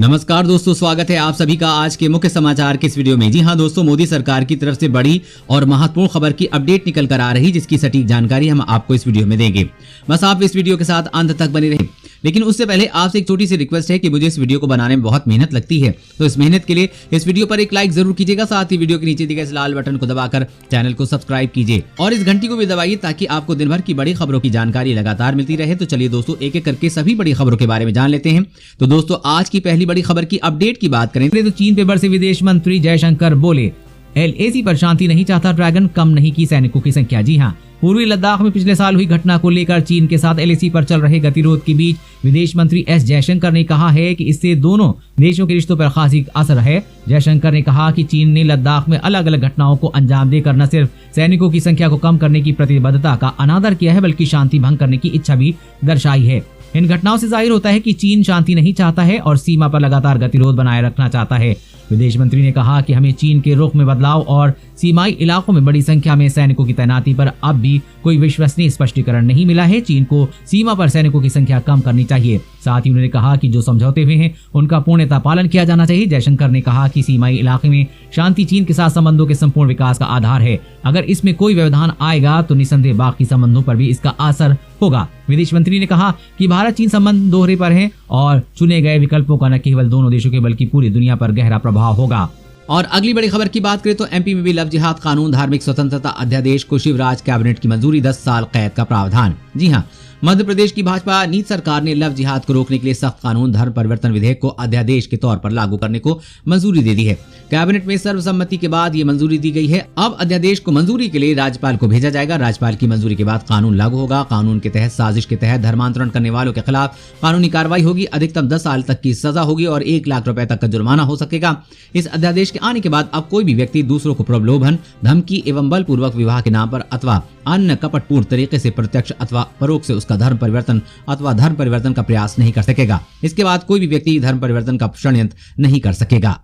नमस्कार दोस्तों, स्वागत है आप सभी का आज के मुख्य समाचार के इस वीडियो में। जी हां दोस्तों, मोदी सरकार की तरफ से बड़ी और महत्वपूर्ण खबर की अपडेट निकल कर आ रही, जिसकी सटीक जानकारी हम आपको इस वीडियो में देंगे। बस आप इस वीडियो के साथ अंत तक बने रहें। लेकिन उससे पहले आपसे एक छोटी सी रिक्वेस्ट है कि मुझे इस वीडियो को बनाने में बहुत मेहनत लगती है, तो इस मेहनत के लिए इस वीडियो पर एक लाइक जरूर कीजिएगा। साथ ही वीडियो के नीचे दिए गए इस लाल बटन को दबाकर चैनल को सब्सक्राइब कीजिए और इस घंटी को भी दबाइए ताकि आपको दिन भर की बड़ी खबरों की जानकारी लगातार मिलती रहे। तो चलिए दोस्तों, एक एक करके सभी बड़ी खबरों के बारे में जान लेते हैं। तो दोस्तों, आज की पहली बड़ी खबर की अपडेट की बात करें तो चीन पे बरसे विदेश मंत्री जयशंकर बोले, LAC पर शांति नहीं चाहता ड्रैगन, कम नहीं की सैनिकों की संख्या। जी हां, पूर्वी लद्दाख में पिछले साल हुई घटना को लेकर चीन के साथ LAC पर चल रहे गतिरोध के बीच विदेश मंत्री S जयशंकर ने कहा है कि इससे दोनों देशों के रिश्तों पर खासी असर है। जयशंकर ने कहा कि चीन ने लद्दाख में अलग अलग घटनाओं को अंजाम देकर न सिर्फ सैनिकों की संख्या को कम करने की प्रतिबद्धता का अनादर किया है, बल्कि शांति भंग करने की इच्छा भी दर्शाई है। इन घटनाओं से जाहिर होता है कि चीन शांति नहीं चाहता है और सीमा पर लगातार गतिरोध बनाए रखना चाहता है। विदेश मंत्री ने कहा कि हमें चीन के रुख में बदलाव और सीमाई इलाकों में बड़ी संख्या में सैनिकों की तैनाती पर अब भी कोई विश्वसनीय स्पष्टीकरण नहीं मिला है। चीन को सीमा पर सैनिकों की संख्या कम करनी चाहिए। साथ ही उन्होंने कहा कि जो समझौते हुए हैं उनका पूर्णतः पालन किया जाना चाहिए। जयशंकर ने कहा कि सीमाई इलाके में शांति चीन के साथ संबंधों के संपूर्ण विकास का आधार है। अगर इसमें कोई व्यवधान आएगा तो निसंदेह बाकी संबंधों पर भी इसका असर होगा। विदेश मंत्री ने कहा कि भारत चीन संबंध दोहरे पर हैं और चुने गए विकल्पों का न केवल दोनों देशों के बल्कि पूरी दुनिया पर गहरा प्रभाव होगा। और अगली बड़ी खबर की बात करें तो MP में भी लव जिहाद कानून धार्मिक स्वतंत्रता अध्यादेश को शिवराज कैबिनेट की मंजूरी, 10 साल कैद का प्रावधान। जी हां, मध्य प्रदेश की भाजपा नीति सरकार ने लव जिहाद को रोकने के लिए सख्त कानून धर्म परिवर्तन विधेयक को अध्यादेश के तौर पर लागू करने को मंजूरी दे दी है। कैबिनेट में सर्वसम्मति के बाद ये मंजूरी दी गई है। अब अध्यादेश को मंजूरी के लिए राज्यपाल को भेजा जाएगा। राज्यपाल की मंजूरी के बाद कानून लागू होगा। कानून के तहत साजिश के तहत धर्मांतरण करने वालों के खिलाफ कानूनी कार्रवाई होगी। अधिकतम 10 साल तक की सजा होगी और 1 लाख रुपए तक का जुर्माना हो सकेगा। इस अध्यादेश के आने के बाद अब कोई भी व्यक्ति दूसरों को प्रलोभन, धमकी एवं बलपूर्वक विवाह के नाम पर अथवा अन्य कपटपूर्ण तरीके से प्रत्यक्ष अथवा परोक्ष से उसका धर्म परिवर्तन अथवा धर्म परिवर्तन का प्रयास नहीं कर सकेगा। इसके बाद कोई भी व्यक्ति धर्म परिवर्तन का षड्यंत्र नहीं कर सकेगा।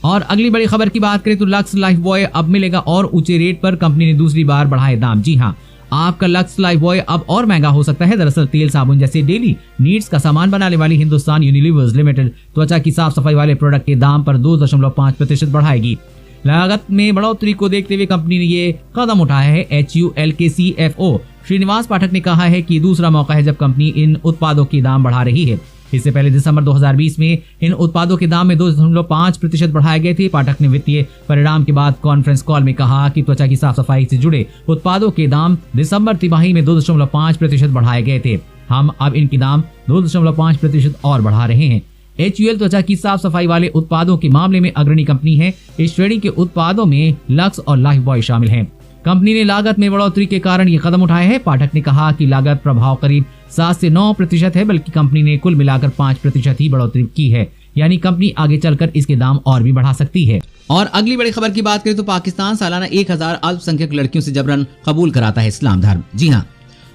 और अगली बड़ी खबर की बात करें तो लक्स लाइफ बॉय अब मिलेगा और ऊंचे रेट पर, कंपनी ने दूसरी बार बढ़ाए दाम। जी हां, आपका लक्स लाइफ बॉय अब और महंगा हो सकता है। दरअसल तेल साबुन जैसे डेली नीड्स का सामान बनाने वाली हिंदुस्तान यूनिलीवर्स लिमिटेड त्वचा की साफ सफाई वाले प्रोडक्ट के दाम पर 2.5% बढ़ाएगी। लागत में बढ़ोतरी को देखते हुए कंपनी ने ये कदम उठाया है। HUL के CFO श्रीनिवास पाठक ने कहा है कि दूसरा मौका है जब कंपनी इन उत्पादों के दाम बढ़ा रही है। इससे पहले दिसंबर 2020 में इन उत्पादों के दाम में 2.5% बढ़ाए गए थे। पाठक ने वित्तीय परिणाम के बाद कॉन्फ्रेंस कॉल में कहा कि त्वचा की साफ सफाई से जुड़े उत्पादों के दाम दिसंबर तिमाही में 2.5% बढ़ाए गए थे। हम अब इनके दाम 2.5% और बढ़ा रहे हैं। HUL त्वचा की साफ सफाई वाले उत्पादों के मामले में अग्रणी कंपनी है। इस श्रेणी के उत्पादों में लक्स और लाइफ बॉय शामिल हैं। कंपनी ने लागत में बढ़ोतरी के कारण ये कदम उठाया है। पाठक ने कहा कि लागत प्रभाव करीब 7 से 9% है, बल्कि कंपनी ने कुल मिलाकर 5% ही बढ़ोतरी की है। यानी कंपनी आगे चलकर इसके दाम और भी बढ़ा सकती है। और अगली बड़ी खबर की बात करें तो पाकिस्तान सालाना 1000 अल्पसंख्यक लड़कियों से जबरन कबूल कराता है इस्लाम धर्म। जी हाँ,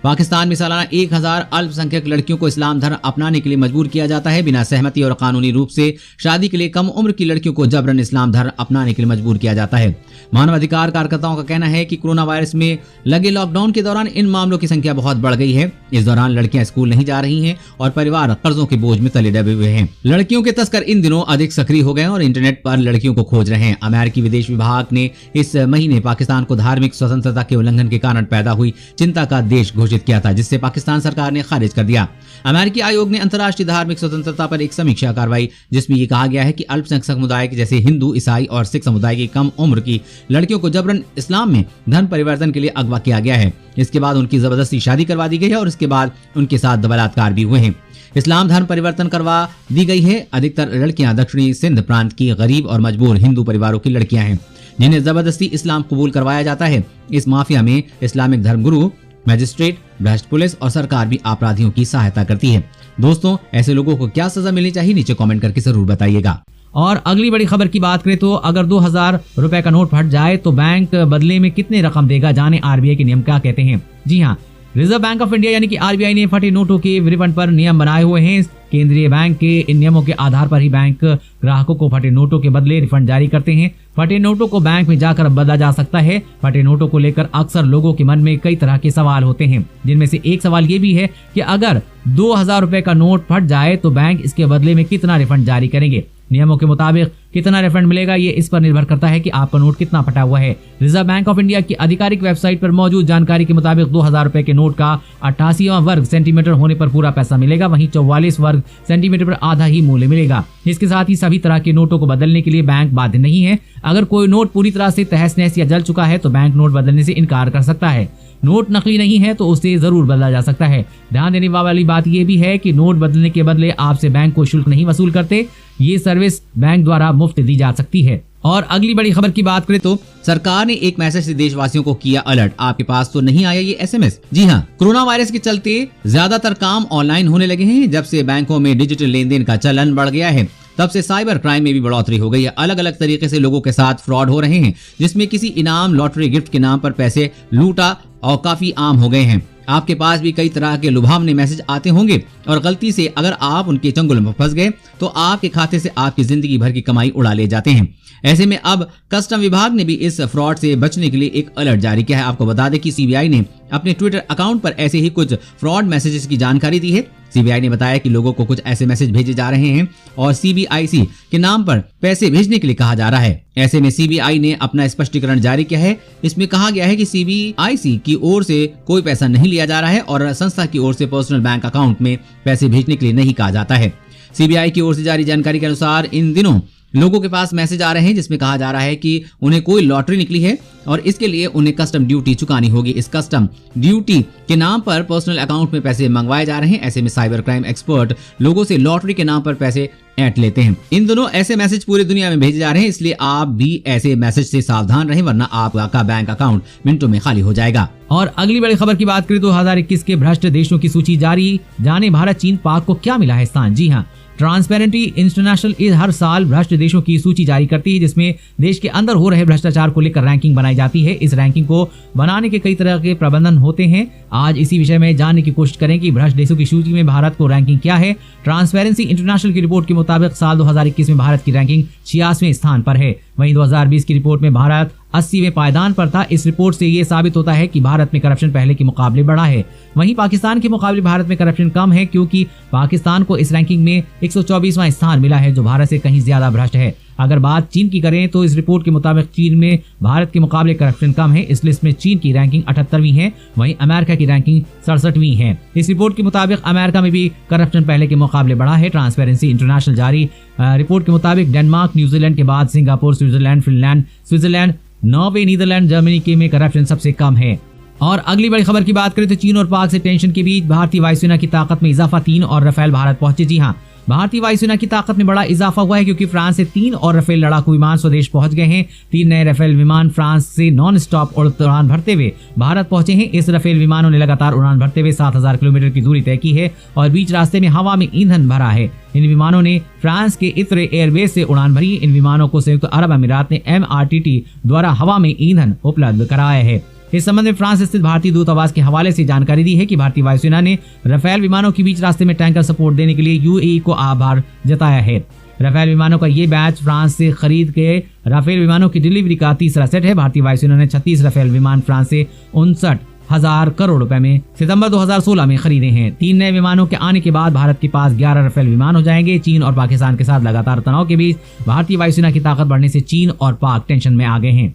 पाकिस्तान में सालाना 1000 अल्पसंख्यक लड़कियों को इस्लाम धर्म अपनाने के लिए मजबूर किया जाता है। बिना सहमति और कानूनी रूप से शादी के लिए कम उम्र की लड़कियों को जबरन इस्लाम धर्म अपनाने के लिए मजबूर किया जाता है। मानवाधिकार कार्यकर्ताओं का कहना है कि कोरोना वायरस में लगे लॉकडाउन के दौरान इन मामलों की संख्या बहुत बढ़ गई है। इस दौरान लड़कियां स्कूल नहीं जा रही हैं और परिवार कर्जों के बोझ में तले दबे हुए हैं। लड़कियों के तस्कर इन दिनों अधिक सक्रिय हो गए और इंटरनेट पर लड़कियों को खोज रहे हैं। अमेरिकी विदेश विभाग ने इस महीने पाकिस्तान को धार्मिक स्वतंत्रता के उल्लंघन के कारण पैदा हुई चिंता का देश घोषित किया था, जिससे पाकिस्तान सरकार ने खारिज कर दिया। अमेरिकी आयोग ने अंतर्राष्ट्रीय धार्मिक स्वतंत्रता पर एक समीक्षा करवाई, जिसमें ये कहा गया है कि अल्पसंख्यक समुदाय जैसे हिंदू, ईसाई और सिख समुदाय की कम उम्र की लड़कियों को जबरन इस्लाम में धर्म परिवर्तन के लिए अगवा किया गया है। इसके बाद उनकी जबरदस्ती शादी करवा दी गई है और इसके बाद उनके साथ बलात्कार भी हुए हैं। इस्लाम धर्म परिवर्तन करवा दी गई है। अधिकतर लड़कियां दक्षिणी सिंध प्रांत की गरीब और मजबूर हिंदू परिवारों की लड़कियां हैं, जिन्हें जबरदस्ती इस्लाम कबूल करवाया जाता है। इस माफिया में इस्लामिक धर्मगुरु, मजिस्ट्रेट, भ्रष्ट पुलिस और सरकार भी अपराधियों की सहायता करती है। दोस्तों, ऐसे लोगों को क्या सजा मिलनी चाहिए, नीचे कमेंट करके जरूर बताइएगा। और अगली बड़ी खबर की बात करें तो अगर 2000 रुपए का नोट फट जाए तो बैंक बदले में कितने रकम देगा, जाने RBI के नियम क्या कहते हैं। जी हाँ, रिजर्व बैंक ऑफ इंडिया यानी कि आरबीआई ने फटे नोटों के रिफंड पर नियम बनाए हुए हैं। केंद्रीय बैंक के इन नियमों के आधार पर ही बैंक ग्राहकों को फटे नोटों के बदले रिफंड जारी करते हैं। फटे नोटों को बैंक में जाकर बदला जा सकता है। फटे नोटों को लेकर अक्सर लोगों के मन में कई तरह के सवाल होते हैं, जिनमें से एक सवाल ये भी है कि अगर 2000 रुपए का नोट फट जाए तो बैंक इसके बदले में कितना रिफंड जारी करेंगे। नियमों के मुताबिक कितना रिफंड मिलेगा ये इस पर निर्भर करता है कि आपका नोट कितना फटा हुआ है। रिजर्व बैंक ऑफ इंडिया की आधिकारिक वेबसाइट पर मौजूद जानकारी के मुताबिक 2000 रुपए के नोट का 88वां वर्ग सेंटीमीटर होने पर पूरा पैसा मिलेगा, वहीं 44 वर्ग सेंटीमीटर पर आधा ही मूल्य मिलेगा। इसके साथ ही सभी तरह के नोटों को बदलने के लिए बैंक बाध्य नहीं है। अगर कोई नोट पूरी तरह से तहस नहस या जल चुका है तो बैंक नोट बदलने से इनकार कर सकता है। नोट नकली नहीं है तो उसे जरूर बदला जा सकता है। ध्यान देने वाली बात यह भी है कि नोट बदलने के बदले आपसे बैंक को शुल्क नहीं वसूल करते। ये सर्विस बैंक द्वारा मुफ्त दी जा सकती है। और अगली बड़ी खबर की बात करें तो सरकार ने एक मैसेज से देशवासियों को किया अलर्ट। आपके पास तो नहीं आया ये एसएमएस? जी हाँ, कोरोना वायरस के चलते ज्यादातर काम ऑनलाइन होने लगे हैं। जब से बैंकों में डिजिटल लेन देन का चलन बढ़ गया है तब से साइबर क्राइम में भी बढ़ोतरी हो गई है। अलग अलग तरीके से लोगों के साथ फ्रॉड हो रहे हैं, जिसमें किसी इनाम, लॉटरी, गिफ्ट के नाम पर पैसे लूटा और काफी आम हो गए हैं। आपके पास भी कई तरह के लुभावने मैसेज आते होंगे और गलती से अगर आप उनके चंगुल में फंस गए तो आपके खाते से आपकी जिंदगी भर की कमाई उड़ा ले जाते हैं। ऐसे में अब कस्टम विभाग ने भी इस फ्रॉड से बचने के लिए एक अलर्ट जारी किया है। आपको बता दें कि सीबीआई ने अपने ट्विटर अकाउंट पर ऐसे ही कुछ फ्रॉड मैसेजेस की जानकारी दी है। सीबीआई ने बताया कि लोगों को कुछ ऐसे मैसेज भेजे जा रहे हैं और सीबीआईसी के नाम पर पैसे भेजने के लिए कहा जा रहा है। ऐसे में सीबीआई ने अपना स्पष्टीकरण जारी किया है। इसमें कहा गया है कि सीबीआईसी की ओर से कोई पैसा नहीं लिया जा रहा है और संस्था की ओर से पर्सनल बैंक अकाउंट में पैसे भेजने के लिए नहीं कहा जाता है। सीबीआई की ओर से जारी जानकारी के अनुसार इन दिनों लोगों के पास मैसेज आ रहे हैं जिसमें कहा जा रहा है कि उन्हें कोई लॉटरी निकली है और इसके लिए उन्हें कस्टम ड्यूटी चुकानी होगी। इस कस्टम ड्यूटी के नाम पर पर्सनल अकाउंट में पैसे मंगवाए जा रहे हैं। ऐसे में साइबर क्राइम एक्सपर्ट लोगों से लॉटरी के नाम पर पैसे ऐंठ लेते हैं। इन दोनों ऐसे मैसेज पूरी दुनिया में भेजे जा रहे हैं, इसलिए आप भी ऐसे मैसेज से सावधान रहें, वरना आपका बैंक अकाउंट मिनटों में खाली हो जाएगा। और अगली बड़ी खबर की बात करें तो 2021 के भ्रष्ट देशों की सूची जारी। जाने भारत, चीन, पाक को क्या मिला है स्थान? जी हाँ, ट्रांसपेरेंसी इंटरनेशनल हर साल भ्रष्ट देशों की सूची जारी करती है, जिसमें देश के अंदर हो रहे भ्रष्टाचार को लेकर रैंकिंग बनाई जाती है। इस रैंकिंग को बनाने के कई तरह के प्रबंधन होते हैं। आज इसी विषय में जानने की कोशिश करें कि भ्रष्ट देशों की सूची में भारत को रैंकिंग क्या है। ट्रांसपेरेंसी इंटरनेशनल की रिपोर्ट के मुताबिक साल 2021 में भारत की रैंकिंग 86वें स्थान पर है। वहीं 2020 की रिपोर्ट में भारत 80वें पायदान पर था। इस रिपोर्ट से ये साबित होता है कि भारत में करप्शन पहले के मुकाबले बढ़ा है। वहीं पाकिस्तान के मुकाबले भारत में करप्शन कम है, क्योंकि पाकिस्तान को इस रैंकिंग में 124वां स्थान मिला है, जो भारत से कहीं ज्यादा भ्रष्ट है। अगर बात चीन की करें तो इस रिपोर्ट के मुताबिक चीन में भारत के मुकाबले करप्शन कम है। इस लिस्ट में चीन की रैंकिंग 78वीं है, वहीं अमेरिका की रैंकिंग 67वीं है। इस रिपोर्ट के मुताबिक अमेरिका में भी करप्शन पहले के मुकाबले बढ़ा है। ट्रांसपेरेंसी इंटरनेशनल जारी रिपोर्ट के मुताबिक डेनमार्क, न्यूजीलैंड के बाद Singapore, Switzerland, Finland, Switzerland, Norway, Netherland, Germany के में करप्शन सबसे कम है। और अगली बड़ी खबर की बात करें तो चीन और पाक से टेंशन के बीच भारतीय वायुसेना की ताकत में इजाफा। 3 और रफेल भारत पहुंचे। जी हाँ, भारतीय वायुसेना की ताकत में बड़ा इजाफा हुआ है, क्योंकि फ्रांस से 3 और रफेल लड़ाकू विमान स्वदेश पहुंच गए हैं। 3 नए रफेल विमान फ्रांस से नॉन स्टॉप उड़ान भरते हुए भारत पहुंचे हैं। इस रफेल विमानों ने लगातार उड़ान भरते हुए 7000 किलोमीटर की दूरी तय की है और बीच रास्ते में हवा में ईंधन भरा है। इन विमानों ने फ्रांस के इत्रे एयरबेस से उड़ान भरी। इन विमानों को संयुक्त अरब अमीरात ने MRTT द्वारा हवा में ईंधन उपलब्ध कराया है। इस संबंध में फ्रांस स्थित भारतीय दूतावास के हवाले से जानकारी दी है कि भारतीय वायुसेना ने रफेल विमानों के बीच रास्ते में टैंकर सपोर्ट देने के लिए UAE को आभार जताया है। रफेल विमानों का ये बैच फ्रांस से खरीद के रफेल विमानों की डिलीवरी का तीसरा सेट है। भारतीय वायुसेना ने 36 रफेल विमान फ्रांस से 59,000 करोड़ रुपए में सितंबर 2016 में खरीदे हैं। 3 नए विमानों के आने के बाद भारत के पास 11 रफेल विमान हो जाएंगे। चीन और पाकिस्तान के साथ लगातार तनाव के बीच भारतीय वायुसेना की ताकत बढ़ने से चीन और पाक टेंशन में आ गए हैं।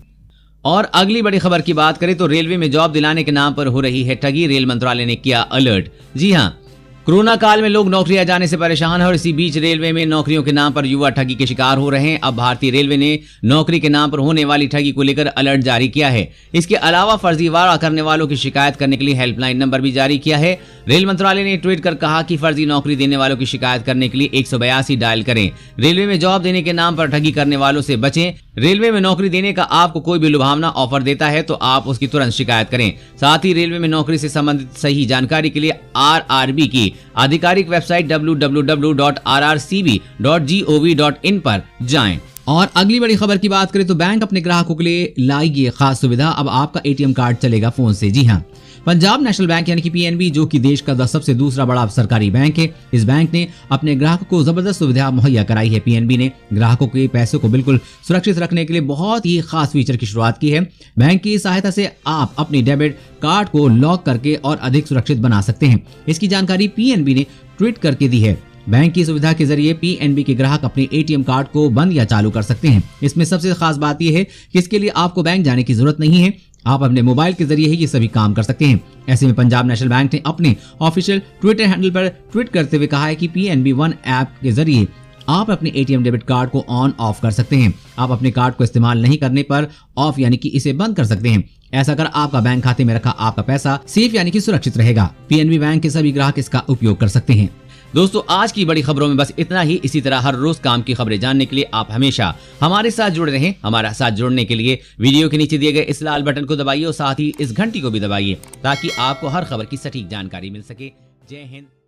और अगली बड़ी खबर की बात करें तो रेलवे में जॉब दिलाने के नाम पर हो रही है ठगी। रेल मंत्रालय ने किया अलर्ट। जी हाँ, कोरोना काल में लोग नौकरियां जाने से परेशान है और इसी बीच रेलवे में नौकरियों के नाम पर युवा ठगी के शिकार हो रहे हैं। अब भारतीय रेलवे ने नौकरी के नाम पर होने वाली ठगी को लेकर अलर्ट जारी किया है। इसके अलावा फर्जीवाड़ा करने वालों की शिकायत करने के लिए हेल्पलाइन नंबर भी जारी किया है। रेल मंत्रालय ने ट्वीट कर कहा कि फर्जी नौकरी देने वालों की शिकायत करने के लिए 182 डायल करें। रेलवे में जॉब देने के नाम पर ठगी करने वालों से बचें। रेलवे में नौकरी देने का आपको कोई भी लुभावना ऑफर देता है तो आप उसकी तुरंत शिकायत करें। साथ ही रेलवे में नौकरी से संबंधित सही जानकारी के लिए RRB की आधिकारिक वेबसाइट www.rrcb.gov.in पर जाएं। और अगली बड़ी खबर की बात करें तो बैंक अपने ग्राहकों के लिए लाएगी खास सुविधा। अब आपका ATM कार्ड चलेगा फोन से। जी हाँ, पंजाब नेशनल बैंक यानी कि पीएनबी, जो कि देश का सबसे दूसरा बड़ा सरकारी बैंक है, इस बैंक ने अपने ग्राहकों को जबरदस्त सुविधा मुहैया कराई है। पीएनबी ने ग्राहकों के पैसों को बिल्कुल सुरक्षित रखने के लिए बहुत ही खास फीचर की शुरुआत की है। बैंक की सहायता से आप अपनी डेबिट कार्ड को लॉक करके और अधिक सुरक्षित बना सकते हैं। इसकी जानकारी पीएनबी ने ट्वीट करके दी है। बैंक की सुविधा के जरिए पीएनबी के ग्राहक अपने एटीएम कार्ड को बंद या चालू कर सकते हैं। इसमें सबसे खास बात यह है कि इसके लिए आपको बैंक जाने की जरूरत नहीं है, आप अपने मोबाइल के जरिए ही ये सभी काम कर सकते हैं। ऐसे में पंजाब नेशनल बैंक ने अपने ऑफिशियल ट्विटर हैंडल पर ट्वीट करते हुए कहा है कि पीएनबी वन ऐप के जरिए आप अपने एटीएम डेबिट कार्ड को ऑन ऑफ कर सकते हैं। आप अपने कार्ड को इस्तेमाल नहीं करने पर ऑफ यानी कि इसे बंद कर सकते हैं। ऐसा कर आपका बैंक खाते में रखा आपका पैसा सेफ यानी कि सुरक्षित रहेगा। पीएनबी बैंक के सभी ग्राहक इसका उपयोग कर सकते हैं। दोस्तों, आज की बड़ी खबरों में बस इतना ही। इसी तरह हर रोज काम की खबरें जानने के लिए आप हमेशा हमारे साथ जुड़े रहें। हमारा साथ जुड़ने के लिए वीडियो के नीचे दिए गए इस लाल बटन को दबाइए और साथ ही इस घंटी को भी दबाइए ताकि आपको हर खबर की सटीक जानकारी मिल सके। जय हिंद।